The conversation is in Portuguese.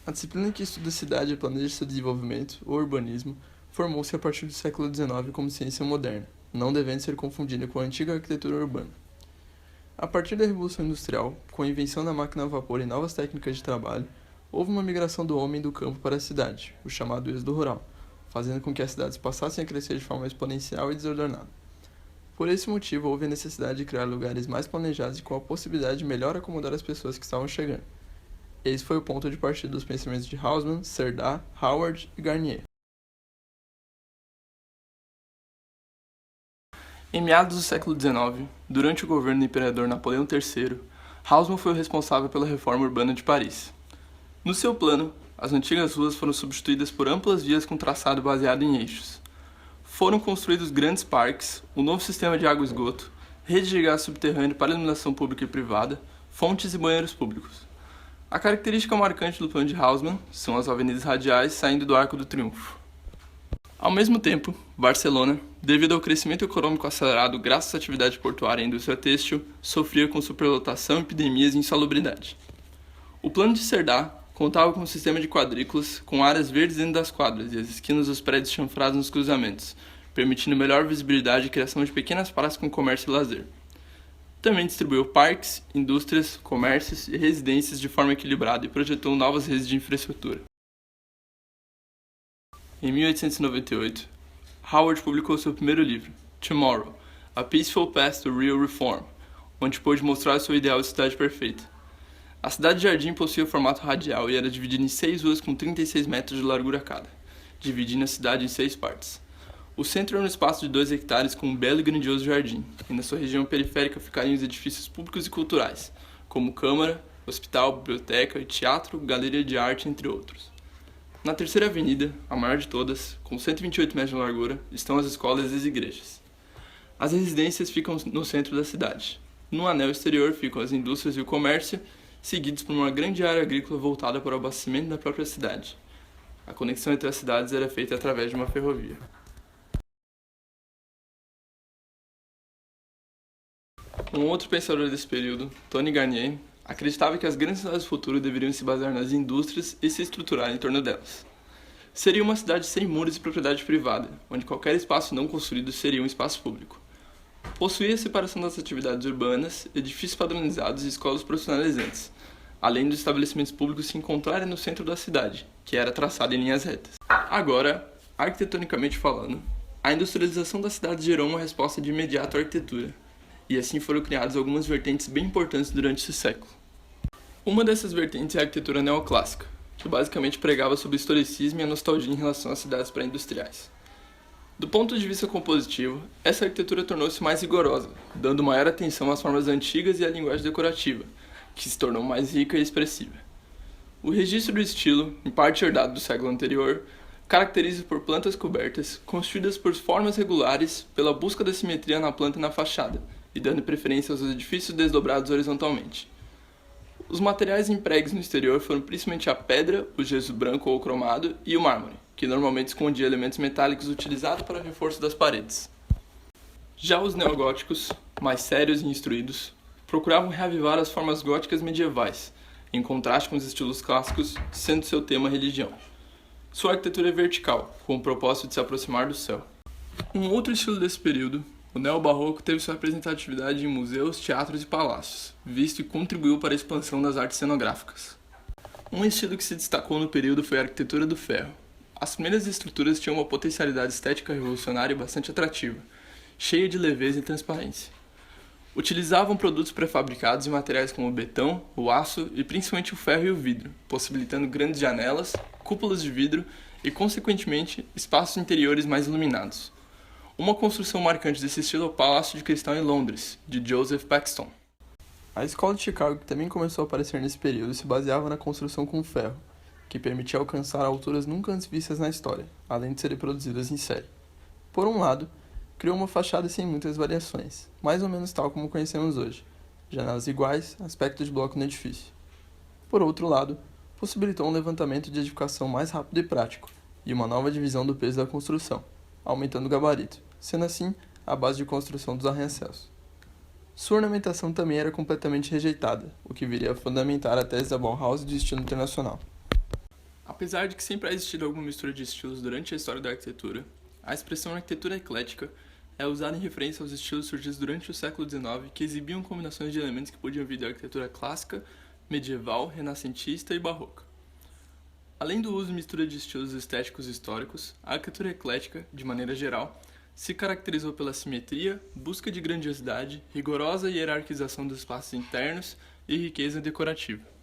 A disciplina que estuda a cidade e planeja seu desenvolvimento, o urbanismo, formou-se a partir do século XIX como ciência moderna, não devendo ser confundida com a antiga arquitetura urbana. A partir da Revolução Industrial, com a invenção da máquina a vapor e novas técnicas de trabalho, houve uma migração do homem do campo para a cidade, o chamado êxodo rural, fazendo com que as cidades passassem a crescer de forma exponencial e desordenada. Por esse motivo, houve a necessidade de criar lugares mais planejados e com a possibilidade de melhor acomodar as pessoas que estavam chegando. Esse foi o ponto de partida dos pensamentos de Haussmann, Cerdá, Howard e Garnier. Em meados do século XIX, durante o governo do imperador Napoleão III, Haussmann foi o responsável pela reforma urbana de Paris. No seu plano, as antigas ruas foram substituídas por amplas vias com traçado baseado em eixos. Foram construídos grandes parques, um novo sistema de água e esgoto, rede de gás subterrâneo para iluminação pública e privada, fontes e banheiros públicos. A característica marcante do plano de Haussmann são as avenidas radiais saindo do Arco do Triunfo. Ao mesmo tempo, Barcelona, devido ao crescimento econômico acelerado graças à atividade portuária e à indústria têxtil, sofria com superlotação, epidemias e insalubridade. O plano de Cerdá contava com um sistema de quadrículas com áreas verdes dentro das quadras e as esquinas dos prédios chanfrados nos cruzamentos, permitindo melhor visibilidade e criação de pequenas praças com comércio e lazer. Também distribuiu parques, indústrias, comércios e residências de forma equilibrada e projetou novas redes de infraestrutura. Em 1898, Howard publicou seu primeiro livro, Tomorrow, A Peaceful Path to Real Reform, onde pôde mostrar seu ideal de cidade perfeita. A cidade-jardim possuía formato radial e era dividida em 6 ruas com 36 metros de largura cada, dividindo a cidade em 6 partes. O centro era um espaço de 2 hectares com um belo e grandioso jardim, e na sua região periférica ficariam os edifícios públicos e culturais, como Câmara, Hospital, Biblioteca, Teatro, Galeria de Arte, entre outros. Na terceira avenida, a maior de todas, com 128 metros de largura, estão as escolas e as igrejas. As residências ficam no centro da cidade. No anel exterior ficam as indústrias e o comércio, seguidos por uma grande área agrícola voltada para o abastecimento da própria cidade. A conexão entre as cidades era feita através de uma ferrovia. Um outro pensador desse período, Tony Garnier, acreditava que as grandes cidades do futuro deveriam se basear nas indústrias e se estruturar em torno delas. Seria uma cidade sem muros e propriedade privada, onde qualquer espaço não construído seria um espaço público. Possuía a separação das atividades urbanas, edifícios padronizados e escolas profissionalizantes, além dos estabelecimentos públicos se encontrarem no centro da cidade, que era traçada em linhas retas. Agora, arquitetonicamente falando, a industrialização da cidade gerou uma resposta de imediato à arquitetura, e assim foram criadas algumas vertentes bem importantes durante esse século. Uma dessas vertentes é a arquitetura neoclássica, que basicamente pregava sobre o historicismo e a nostalgia em relação às cidades pré-industriais. Do ponto de vista compositivo, essa arquitetura tornou-se mais rigorosa, dando maior atenção às formas antigas e à linguagem decorativa, que se tornou mais rica e expressiva. O registro do estilo, em parte herdado do século anterior, caracteriza por plantas cobertas, construídas por formas regulares pela busca da simetria na planta e na fachada, e dando preferência aos edifícios desdobrados horizontalmente. Os materiais empregues no exterior foram principalmente a pedra, o gesso branco ou cromado e o mármore, que normalmente escondia elementos metálicos utilizados para o reforço das paredes. Já os neogóticos, mais sérios e instruídos, procuravam reavivar as formas góticas medievais, em contraste com os estilos clássicos, sendo seu tema a religião. Sua arquitetura é vertical, com o propósito de se aproximar do céu. Um outro estilo desse período, o neobarroco, teve sua representatividade em museus, teatros e palácios, visto que contribuiu para a expansão das artes cenográficas. Um estilo que se destacou no período foi a arquitetura do ferro. As primeiras estruturas tinham uma potencialidade estética revolucionária e bastante atrativa, cheia de leveza e transparência. Utilizavam produtos pré-fabricados e materiais como o betão, o aço e principalmente o ferro e o vidro, possibilitando grandes janelas, cúpulas de vidro e, consequentemente, espaços interiores mais iluminados. Uma construção marcante desse estilo é o Palácio de Cristal em Londres, de Joseph Paxton. A escola de Chicago, que também começou a aparecer nesse período, se baseava na construção com ferro, que permitia alcançar alturas nunca antes vistas na história, além de serem produzidas em série. Por um lado, criou uma fachada sem muitas variações, mais ou menos tal como conhecemos hoje, janelas iguais, aspecto de bloco no edifício. Por outro lado, possibilitou um levantamento de edificação mais rápido e prático, e uma nova divisão do peso da construção, aumentando o gabarito, sendo assim a base de construção dos arranha-céus. Sua ornamentação também era completamente rejeitada, o que viria a fundamentar a tese da Bauhaus de estilo internacional. Apesar de que sempre há existido alguma mistura de estilos durante a história da arquitetura, a expressão arquitetura eclética é usada em referência aos estilos surgidos durante o século XIX que exibiam combinações de elementos que podiam vir da arquitetura clássica, medieval, renascentista e barroca. Além do uso e mistura de estilos estéticos históricos, a arquitetura eclética, de maneira geral, se caracterizou pela simetria, busca de grandiosidade, rigorosa hierarquização dos espaços internos e riqueza decorativa.